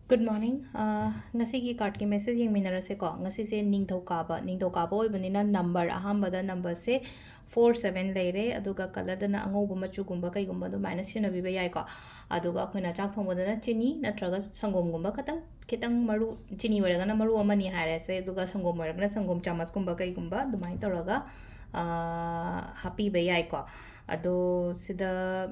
Good morning. Ngasigi card ki message yeng minara se ko ngasi se ningthau kaba oibanina number ahambada number se 47 leire aduga color dana angoba machu gumba kai gumba do minus shina biba yai ko aduga khoina chak thongboda na chini natraga sangom gumba kitang maru chini waraga na maru amani hare se aduga sangom waraga na sangom chamas gumba kai gumba dumai toraga happy ba yai ko ado sida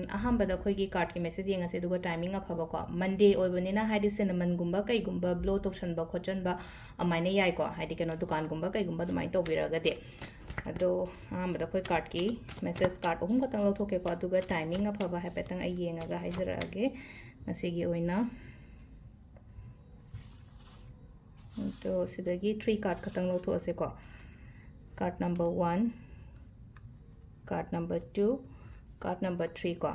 ahambada khoi gi card ki message yeng ase duga timing afaba ko monday oibanina haidi cinnamon gumba kai gumba blow tokshan ba khochan ba amaina yai ko haidi keno dukan gumba kai gumba dumai to biraga de ado ahambada khoi card ki message card ohum katang lo thoke ko aduga timing afaba hapetang ai yengaga haijara age ngasigi oina to sidagi 3 card katang lo tho ase ko card number 1 card number 2 card number 3 ko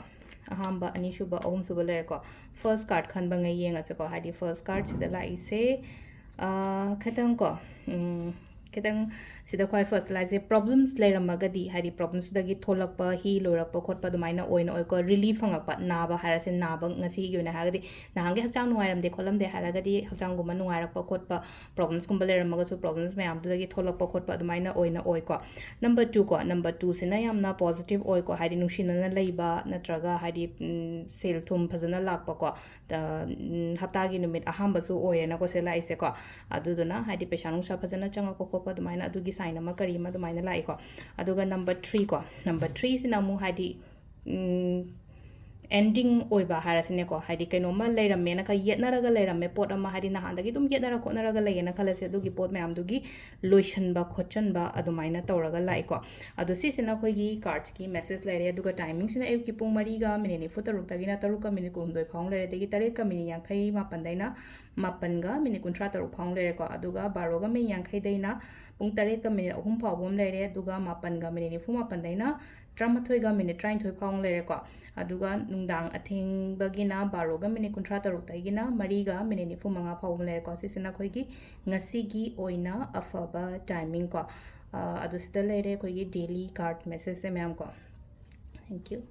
ahamba ani shuba ahum suba le ko first card khan ba ngai yenga se ko hadi first card sida la ise khatang ko kitang sida khoi first la je problems le ramagadi hadi problems dagi tholakpa hi lorakpa khotpa dumaina oina oi ko relief hangakpa naba harase naba ngasi yona hagadi nahange hakchang nuairam de kholam de haragadi hakchang guma nuairakpa khotpa problems kumba le ramaga su problems mayam dagi tholakpa khotpa dumaina oina oi ko number 2 ko number 2 sina yamna positive oi ko hadi nushina na leiba natraga hadi sel thum phajana lakpa ko hapta gi numit ahamba su oirena ko sela ise ko aduduna hadi peshanung sa phajana changa ko ko dumaina adugi sign ama kari ma dumaina lai ko aduga number 3 ko number 3 sina mu hadi ending oiba harasine ko hadi kaino ma leiramme na ka yetna raga leiramme pot ama hadi na handagi dum yetna ra khona raga leena khalase adugi pot mayam dugi lotion ba khochan ba adumaina tawraga lai ko adu si sina khoi gi cards ki message leire aduga timing sina euk ki pung mari ga minute ni futa ruk tagina taru ka minute kum doi phang leire degi tare ka minute yankhai ma pandaina mapan ga minute kuntra taru phang leire ko aduga baro ga min yankhai daina pung tare ka minute ahum phawbom leire aduga mapan ga minute ni fu mapan daina tramathoi ga minute train thoi phang leire ko aduga nungdang athing bagina baro ga minute kuntra taru taigina mari ga minute ni fu manga phawbom leire ko sisina khoi gi ngasi gi oina afaba timing ko adu sida leire khoi gi daily card message se myam ko thank you